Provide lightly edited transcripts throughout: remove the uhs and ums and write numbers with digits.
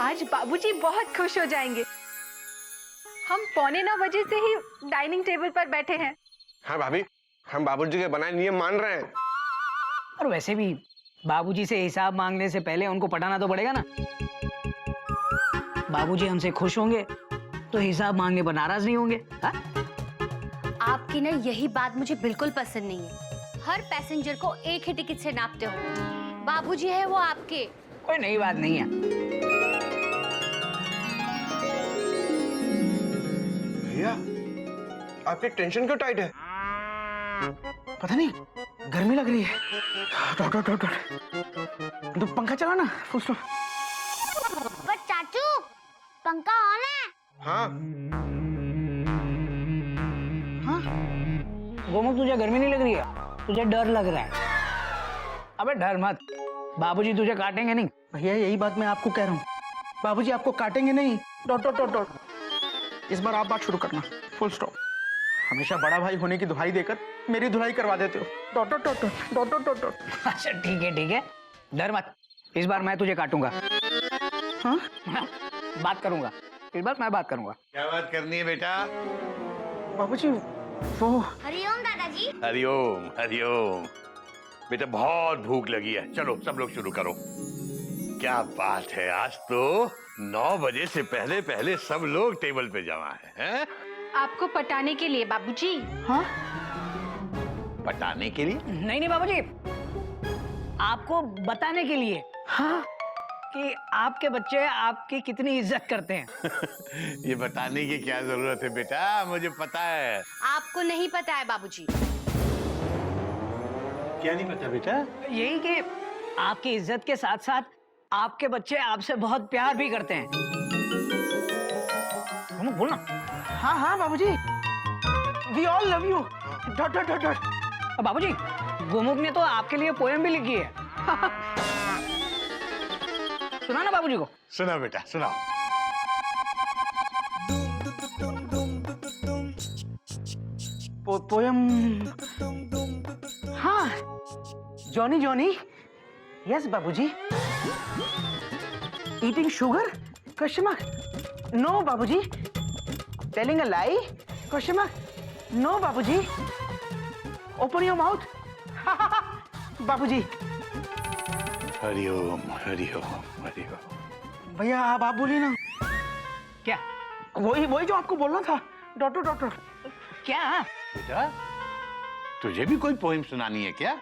आज बाबूजी बहुत खुश हो जाएंगे। हम 8:45 से ही डाइनिंग टेबल पर बैठे हैं। हाँ भाभी, हम बाबूजी के बनाए नियम मान रहे हैं। और वैसे भी बाबूजी से हिसाब मांगने से पहले उनको पटाना तो पड़ेगा ना। बाबूजी हमसे खुश होंगे तो हिसाब मांगने पर नाराज नहीं होंगे। हा? आपकी ना यही बात मुझे बिल्कुल पसंद नहीं है। हर पैसेंजर को एक ही टिकट से नापते हो। बाबूजी है वो आपके। कोई नई बात नहीं है। भैया, आपकी टेंशन क्यों टाइट है? पता नहीं, गर्मी लग रही है। तो पंखा चला ना, फुल स्टॉप। पर चाचू, पंखा ऑन है। हाँ। हाँ? गोमुख, तुझे गर्मी नहीं लग रही है? तुझे डर लग रहा है? अबे डर मत, बाबूजी तुझे काटेंगे नहीं। भैया यही बात मैं आपको कह रहा हूँ, बाबूजी आपको काटेंगे नहीं। Dot dot dot dot. इस बार आप बात शुरू करना, फुल स्टॉप। हमेशा बड़ा भाई होने की दुहाई देकर मेरी धुलाई करवा देते हो। Dot dot dot dot dot dot dot. अच्छा ठीक है, डर मत, इस बार मैं तुझे काटूंगा। हाँ? बात करूंगा, इस बार मैं बात करूंगा। क्या बात करनी है बेटा? बाबूजी वो। हरिओम दादाजी। हरिओम हरिओम। बेटा बहुत भूख लगी है, चलो सब लोग शुरू करो। क्या बात है, आज तो 9 बजे से पहले पहले सब लोग टेबल पे जमा हैं? आपको पटाने के लिए बाबूजी। हाँ? पटाने के लिए? नहीं बाबूजी, आपको बताने के लिए। हाँ? कि आपके बच्चे आपकी कितनी इज्जत करते हैं। ये बताने की क्या जरूरत है बेटा, मुझे पता है। आपको नहीं पता है बाबूजी। क्या नहीं पता बेटा? यही कि आपकी इज्जत के साथ साथ आपके बच्चे आपसे बहुत प्यार भी करते हैं। बोलना। हाँ हाँ बाबूजी, we all love you. Dot dot dot dot. बाबूजी, गोमुख ने तो आपके लिए पोएम भी लिखी है। सुना ना बाबूजी को। सुना बेटा, सुनाओ। पोयम। हाँ, Johnny Johnny. Yes Babuji. Eating sugar? Question mark. No Babuji. Telling a lie? Question mark. No Babuji. Open your mouth. Babuji. Hari Om Hariom Hariom. भैया आप बोलिए ना। क्या? वही जो आपको बोलना था। Doctor doctor. क्या? बेटा, तुझे भी कोई पोएम सुनानी है क्या?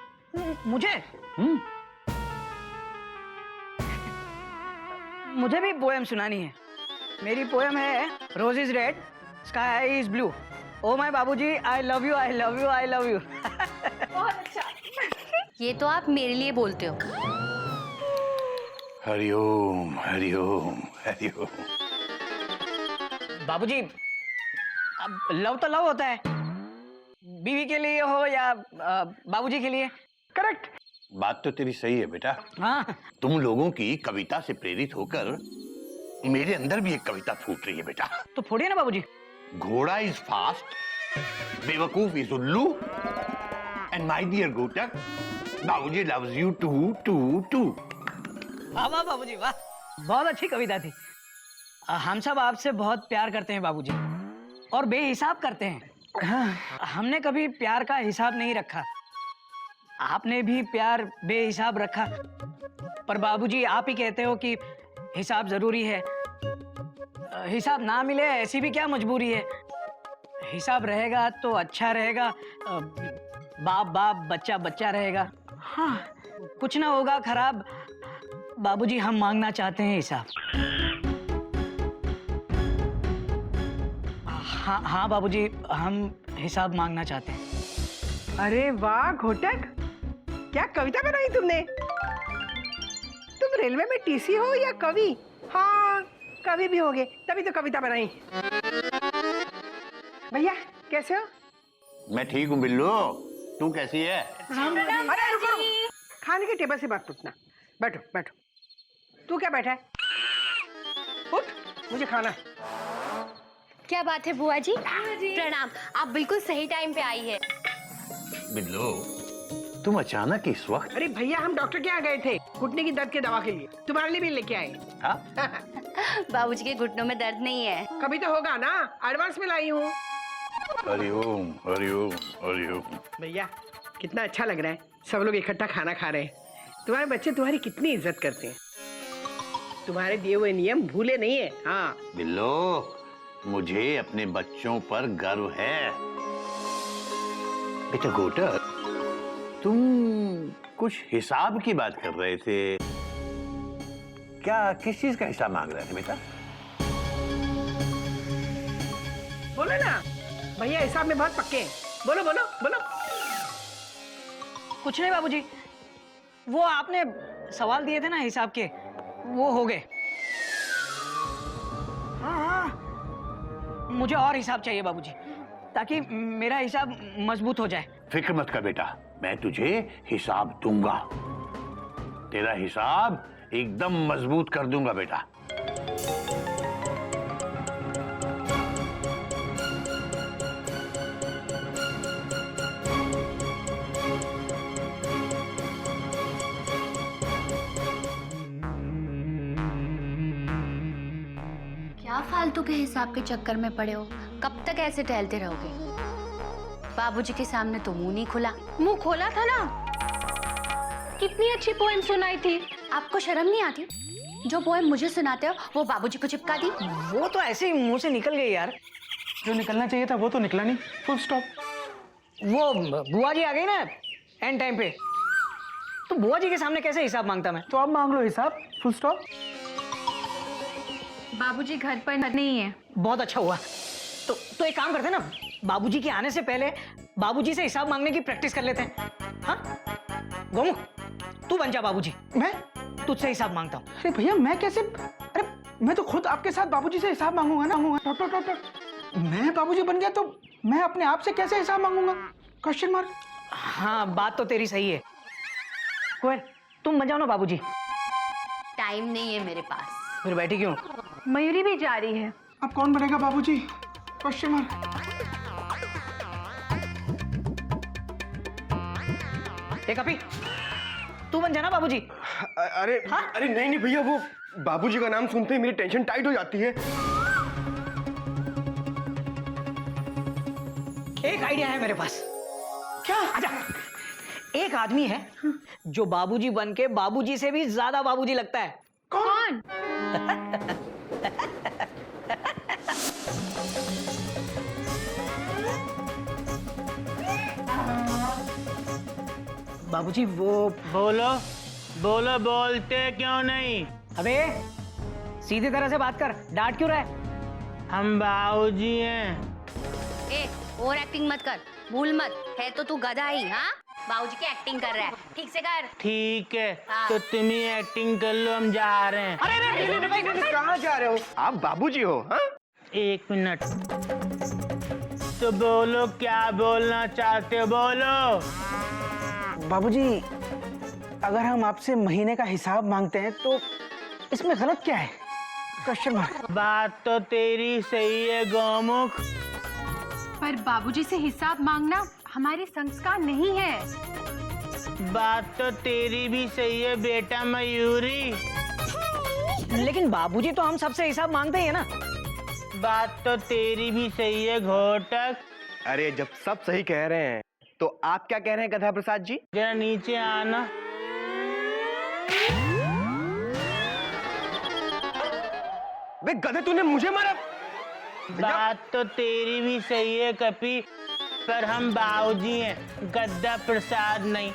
मुझे मुझे भी पोएम सुनानी है। मेरी पोएम है rose is red, sky is blue, oh my Babuji I love you I love you I love you. बहुत अच्छा। ये तो आप मेरे लिए बोलते हो। हरिओम हरिओम हरिओम। बाबूजी, अब लव तो लव होता है, बीवी के लिए हो या बाबूजी के लिए। करेक्ट। बात तो तेरी सही है बेटा। हाँ। तुम लोगों की कविता से प्रेरित होकर मेरे अंदर भी एक कविता फूट रही है बेटा। तो फोड़िए ना बाबूजी। घोड़ा इज फास्ट, बेवकूफ इज उल्लू, एंड माय डियर गोटक, बाबूजी loves you too too too. वाह वाह बाबूजी वाह, बहुत अच्छी कविता थी। हम सब आपसे बहुत प्यार करते हैं बाबूजी, और बेहिसाब करते हैं। हमने कभी प्यार का हिसाब नहीं रखा, आपने भी प्यार बेहिसाब रखा। पर बाबूजी आप ही कहते हो कि हिसाब जरूरी है। हिसाब ना मिले ऐसी भी क्या मजबूरी है। हिसाब रहेगा तो अच्छा रहेगा, बाप बाप बच्चा बच्चा रहेगा। हाँ, कुछ ना होगा खराब। बाबूजी हम मांगना चाहते हैं हिसाब। हाँ बाबूजी, हम हिसाब मांगना चाहते हैं। अरे वाह घोटक, क्या कविता बनाई तुमने? तुम रेलवे में टीसी हो या कवि? हाँ, कवि भी होगे, तभी तो कविता बनाई। भैया कैसे हो? मैं ठीक हूँ बिल्लू, तू कैसी है? अरे रुको, खाने के टेबल से बात पूछना। बैठो बैठो। तू क्या बैठा है? उठ, मुझे खाना है। क्या बात है बुआ जी? प्रणाम, आप बिल्कुल सही टाइम पे आई है। बिल्लू, तुम अचानक इस वक्त? अरे भैया हम डॉक्टर के यहाँ गए थे घुटने की दर्द के दवा के लिए, तुम्हारे लिए भी लेके आए। हाँ? बाबूजी के घुटनों में दर्द नहीं है। कभी तो होगा ना, एडवांस में लाई हूँ। हरिओम हरिओम हरिओम। भैया कितना अच्छा लग रहा है, सब लोग इकट्ठा खाना खा रहे हैं। तुम्हारे बच्चे तुम्हारी कितनी इज्जत करते हैं, तुम्हारे दिए हुए नियम भूले नहीं है। हाँ बिल्लो, मुझे अपने बच्चों पर गर्व है। बेटा गोटर, तुम कुछ हिसाब की बात कर रहे थे क्या? किस चीज का हिसाब मांग रहे थे बेटा? बोलो ना भैया, हिसाब में बहुत पक्के हैं। बोलो बोलो बोलो। कुछ नहीं बाबूजी, वो आपने सवाल दिए थे ना हिसाब के, वो हो गए। हाँ, मुझे और हिसाब चाहिए बाबूजी, ताकि मेरा हिसाब मजबूत हो जाए। फिक्र मत कर बेटा, मैं तुझे हिसाब दूंगा। तेरा हिसाब एकदम मजबूत कर दूंगा बेटा। क्या फालतू के हिसाब के चक्कर में पड़े हो? कब तक ऐसे टहलते रहोगे? बाबूजी के सामने तो मुंह नहीं खुला। मुंह खोला था ना, कितनी अच्छी पोएम सुनाई थी। आपको शर्म नहीं आती? जो पोएम मुझे सुनाते हो वो बाबूजी को चिपका दी। वो तो ऐसे ही मुंह से निकल गई यार। जो निकलना चाहिए था वो तो निकला नहीं, फुल स्टॉप। वो बुआ जी आ गई ना एंड टाइम पे, तो बुआ जी के सामने कैसे हिसाब मांगता मैं? तो आप मांग लो हिसाब, फुल स्टॉप। बाबूजी घर पर नहीं है। बहुत अच्छा हुआ। तो एक काम करते हैं ना, बाबूजी के आने से पहले बाबूजी से हिसाब मांगने की प्रैक्टिस कर लेते हैं। हाँ गोमू, तू बन जा बाबूजी, मैं? तुझसे हिसाब मांगता हूँ। अरे भैया मैं कैसे? अरे मैं तो खुद आपके साथ बाबूजी से हिसाब मांगूंगा ना। मैं बाबूजी बन गया तो मैं अपने आप से कैसे हिसाब मांगूंगा? Question mark. हाँ बात तो तेरी सही है। कोई तुम बन जाओ ना बाबूजी। टाइम नहीं है मेरे पास। फिर बैठी क्यों? मयूरी भी जा रही है। अब कौन बनेगा बाबूजी? Question mark. एक अपी, तू बन जाना बाबूजी। अरे अरे नहीं नहीं भैया, वो बाबूजी का नाम सुनते ही मेरी टेंशन टाइट हो जाती है। एक आइडिया है मेरे पास। क्या? आजा। एक आदमी है जो बाबूजी बन के बाबूजी से भी ज्यादा बाबूजी लगता है। कौन? बाबूजी वो बोलो बोलो, बोलते क्यों नहीं? अबे सीधी तरह से बात कर, डांट क्यों रहा है? हम बाबूजी हैं। ए, और एक्टिंग मत कर, भूल मत। है तो तू गधा ही। हाँ, बाबूजी की एक्टिंग कर रहा है, ठीक से कर। ठीक है, हाँ। तो तुम ही एक्टिंग कर लो, हम जा रहे हैं। अरे कहाँ जा रहे हो आप? बाबूजी हो? हाँ 1 मिनट तो बोलो, क्या बोलना चाहते हो? बोलो। बाबूजी अगर हम आपसे महीने का हिसाब मांगते हैं तो इसमें गलत क्या है? Question mark. बात तो तेरी सही है गोमुख, पर बाबूजी से हिसाब मांगना हमारे संस्कार नहीं है। बात तो तेरी भी सही है बेटा मयूरी। लेकिन बाबूजी तो हम सबसे हिसाब मांगते ही है ना। बात तो तेरी भी सही है घोटक। अरे जब सब सही कह रहे हैं तो आप क्या कह रहे हैं गधा प्रसाद जी? जरा नीचे आना। बे गधे, तूने मुझे मारा। बात तो तेरी भी सही है कपी, पर हम बाबूजी हैं, गद्दा प्रसाद नहीं।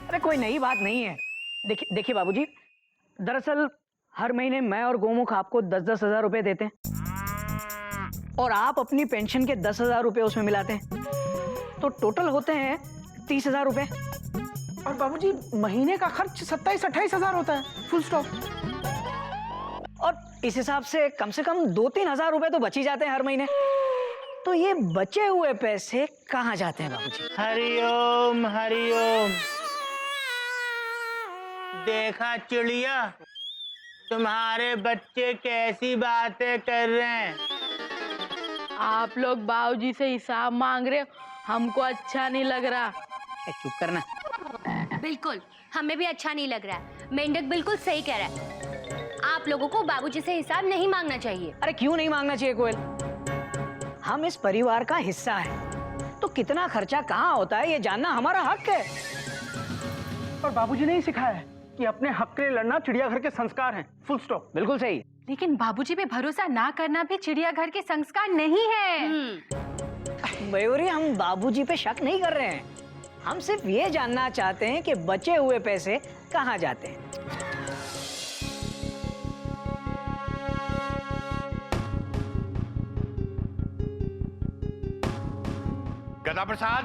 अरे कोई नई बात नहीं है। देखिए बाबूजी, दरअसल हर महीने मैं और गोमुख आपको 10-10 हजार रुपए देते हैं और आप अपनी पेंशन के 10,000 रुपए उसमें मिलाते हैं, तो टोटल होते हैं 30,000 रुपए। और बाबूजी महीने का खर्च 27-28 हजार होता है, फुल स्टॉप। और इस हिसाब से कम 2-3 हजार रुपए तो बच ही जाते हैं हर महीने। तो ये बचे हुए पैसे कहाँ जाते हैं बाबूजी? हरिओम हरिओम। देखा चिड़िया, तुम्हारे बच्चे कैसी बातें कर रहे हैं। आप लोग बाबूजी से हिसाब मांग रहे हो, हमको अच्छा नहीं लग रहा। चुप करना। बिल्कुल, हमें भी अच्छा नहीं लग रहा है। मेंढक बिल्कुल सही कह रहा है। आप लोगों को बाबूजी से हिसाब नहीं मांगना चाहिए। अरे क्यों नहीं मांगना चाहिए कोयल? हम इस परिवार का हिस्सा है, तो कितना खर्चा कहाँ होता है ये जानना हमारा हक है। और बाबूजी ने ही सिखाया है कि अपने हक के लिए लड़ना चिड़ियाघर के संस्कार हैं। Full stop. बिल्कुल सही। लेकिन बाबूजी पे भरोसा ना करना भी चिड़ियाघर के संस्कार नहीं है। मयूरी, हम बाबूजी पे शक नहीं कर रहे हैं, हम सिर्फ ये जानना चाहते हैं कि बचे हुए पैसे कहाँ जाते हैं। गदा प्रसाद,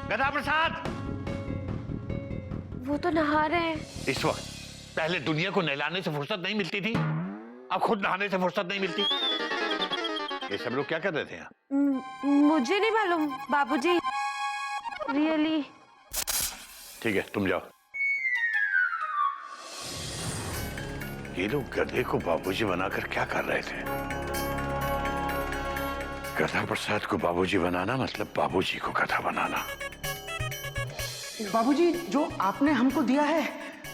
गदा प्रसाद, वो तो नहा रहे हैं। इस वक्त पहले दुनिया को नहलाने से फुर्सत नहीं मिलती थी, अब खुद नहाने से फुर्सत नहीं मिलती। ये सब लोग क्या कर रहे थे यहाँ? मुझे नहीं मालूम बाबूजी, रियली। ठीक है, तुम जाओ। ये लोग गधे को बाबूजी बनाकर क्या कर रहे थे? गधा प्रसाद को बाबूजी बनाना मतलब बाबूजी को गधा बनाना। बाबूजी, जो आपने हमको दिया है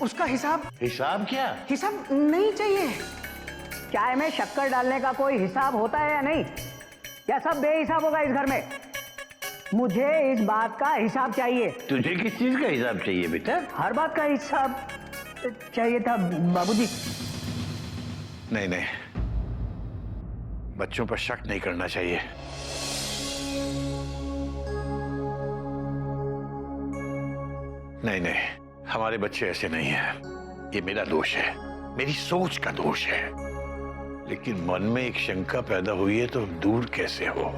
उसका हिसाब हिसाब क्या? हिसाब नहीं चाहिए। चाय में शक्कर डालने का कोई हिसाब होता है या नहीं? या सब बेहिसाब होगा इस घर में? मुझे इस बात का हिसाब चाहिए। तुझे किस चीज का हिसाब चाहिए बेटा? हर बात का हिसाब चाहिए था बाबूजी। नहीं नहीं, बच्चों पर शक नहीं करना चाहिए। नहीं नहीं, हमारे बच्चे ऐसे नहीं हैं। ये मेरा दोष है, मेरी सोच का दोष है। लेकिन मन में एक शंका पैदा हुई है तो दूर कैसे हो?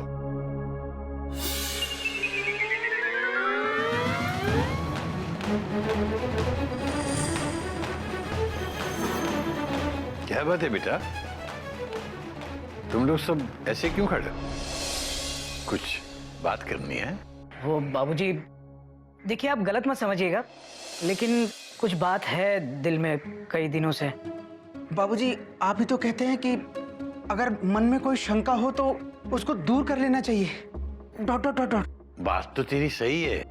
क्या बात है बेटा, तुम लोग सब ऐसे क्यों खड़े? कुछ बात करनी है? वो बाबूजी, देखिए आप गलत मत समझिएगा, लेकिन कुछ बात है दिल में कई दिनों से। बाबूजी, आप ही तो कहते हैं कि अगर मन में कोई शंका हो तो उसको दूर कर लेना चाहिए। Dot dot dot dot. बात तो तेरी सही है,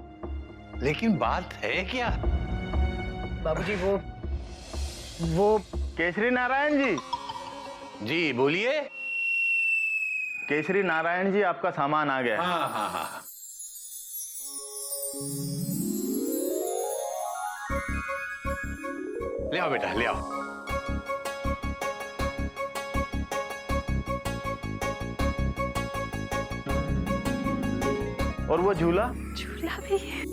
लेकिन बात है क्या? बाबूजी वो केसरी नारायण जी, जी बोलिए। केसरी नारायण जी, आपका सामान आ गया। हाँ हाँ हाँ, ले आओ बेटा, ले आओ। और वो झूला? झूला भी है।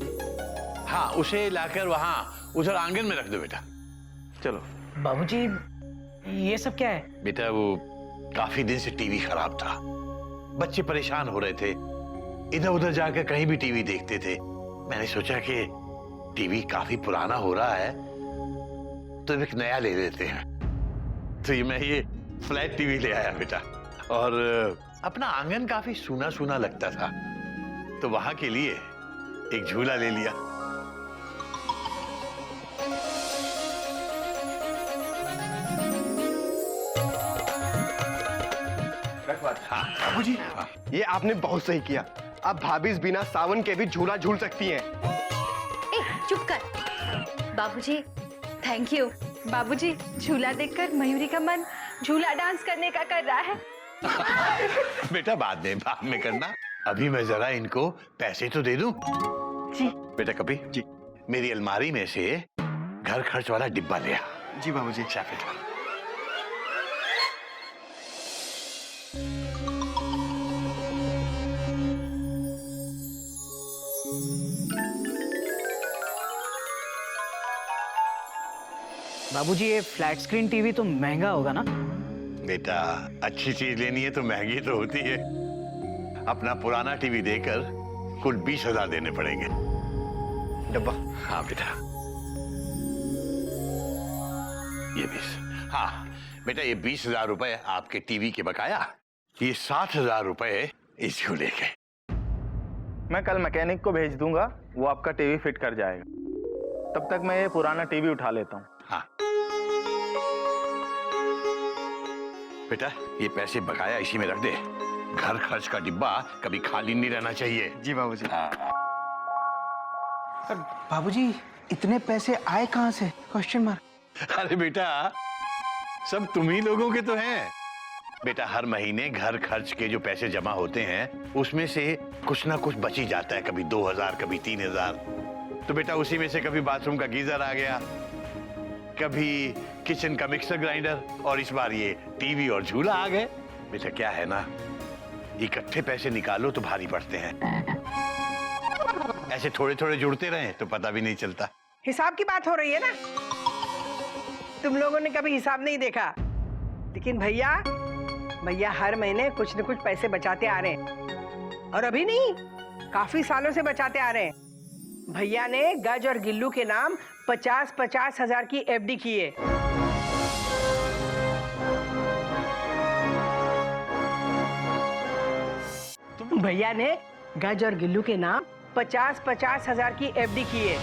हाँ, उसे लाकर वहां उधर आंगन में रख दो बेटा। चलो। बाबूजी, ये सब क्या है? बेटा, वो काफी दिन से टीवी खराब था, बच्चे परेशान हो रहे थे, इधर उधर जाकर कहीं भी टीवी देखते थे। मैंने सोचा कि टीवी काफी पुराना हो रहा है तो एक नया ले लेते हैं। तो ये फ्लैट टीवी ले आया बेटा। और अपना आंगन काफी सूना सूना लगता था, तो वहां के लिए एक झूला ले लिया। हाँ बाबूजी, ये आपने बहुत सही किया। अब भाभी इस बिना सावन के भी झूला झूल सकती हैं। ए, चुप कर। बाबूजी, थैंक यू। बाबूजी, झूला देखकर मयूरी का मन झूला डांस करने का कर रहा है। बेटा, बाद में करना। अभी मैं जरा इनको पैसे तो दे दूं। जी। बेटा कपी जी, मेरी अलमारी में से घर खर्च वाला डिब्बा ले आ। जी बाबूजी। अच्छा बेटा। बाबूजी, ये फ्लैट स्क्रीन टीवी तो महंगा होगा ना? बेटा, अच्छी चीज लेनी है तो महंगी तो होती है। अपना पुराना टीवी देकर कुल 20,000 देने पड़ेंगे। डब्बा। हाँ बेटा, ये 20। हाँ बेटा, ये 20,000 रुपए आपके टीवी के बकाया, ये 60,000 रुपए इस झूले के। मैं कल मैकेनिक को भेज दूंगा, वो आपका टीवी फिट कर जाएगा। तब तक मैं ये पुराना टीवी उठा लेता हूँ। हाँ बेटा, ये पैसे बकाया इसी में रख दे। घर खर्च का डिब्बा कभी खाली नहीं रहना चाहिए। जी बाबूजी। हाँ। बाबूजी, इतने पैसे आए कहाँ से? Question mark. अरे बेटा, सब तुम ही लोगों के तो हैं। बेटा हर महीने घर खर्च के जो पैसे जमा होते हैं उसमें से कुछ ना कुछ बच ही जाता है, कभी 2000 कभी 3000। तो बेटा उसी में से कभी बाथरूम का गीजर आ गया, कभी किचन का मिक्सर ग्राइंडर, और इस बार ये टीवी और झूला आ गए। बेटा क्या है ना, इकट्ठे पैसे निकालो तो भारी पड़ते हैं, ऐसे थोड़े थोड़े जुड़ते रहे तो पता भी नहीं चलता। हिसाब की बात हो रही है ना, तुम लोगों ने कभी हिसाब नहीं देखा, लेकिन भैया हर महीने कुछ न कुछ पैसे बचाते आ रहे हैं, और अभी नहीं, काफी सालों से बचाते आ रहे हैं। भैया ने गज और गिल्लू के नाम 50-50 हजार की एफडी की है। भैया ने गज और गिल्लू के नाम 50-50 हजार की एफडी की है।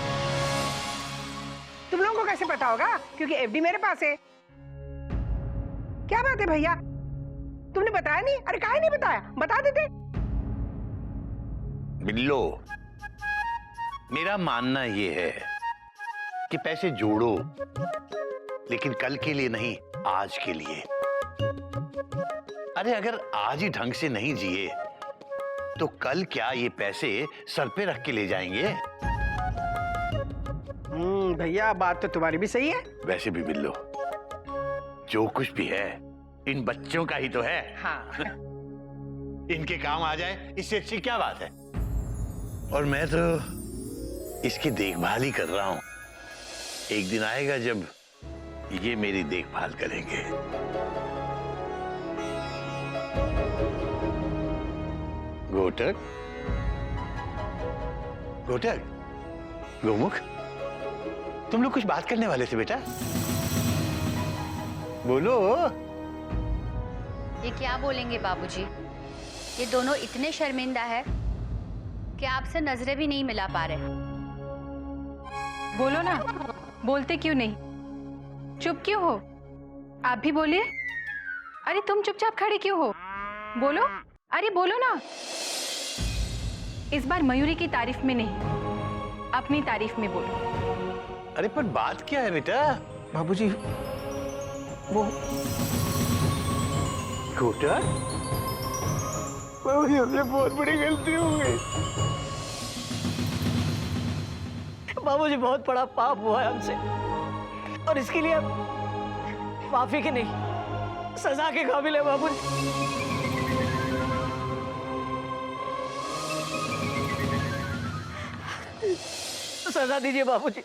तुम लोगों को कैसे पता होगा? क्योंकि एफडी मेरे पास है। क्या बात है भैया, तुमने बताया नहीं? अरे काहे नहीं बताया, बता देते। बिल्लो, मेरा मानना ये है कि पैसे जोड़ो, लेकिन कल के लिए नहीं, आज के लिए। अरे अगर आज ही ढंग से नहीं जिए तो कल क्या ये पैसे सर पे रख के ले जाएंगे? भैया बात तो तुम्हारी भी सही है। वैसे भी बिल्लो, जो कुछ भी है इन बच्चों का ही तो है। हाँ। इनके काम आ जाए इससे अच्छी क्या बात है। और मैं तो इसकी देखभाल ही कर रहा हूं, एक दिन आएगा जब ये मेरी देखभाल करेंगे। घोटक, घोटक, गोमुख, तुम लोग कुछ बात करने वाले थे बेटा, बोलो। ये क्या बोलेंगे बाबूजी? ये दोनों इतने शर्मिंदा है कि आपसे नजरें भी नहीं मिला पा रहे। बोलो ना, बोलते क्यों नहीं? चुप क्यों हो? आप भी बोलिए। अरे तुम चुपचाप खड़े क्यों हो? बोलो, अरे बोलो ना। इस बार मयूरी की तारीफ में नहीं, अपनी तारीफ में बोलो। अरे पर बात क्या है बेटा? बाबूजी वो घोटक, हमसे बहुत बड़ी गलती हो गई। बाबूजी बहुत बड़ा पाप हुआ है हमसे, और इसके लिए अब माफी की नहीं, सजा के काबिल है बाबूजी। सजा दीजिए बाबूजी।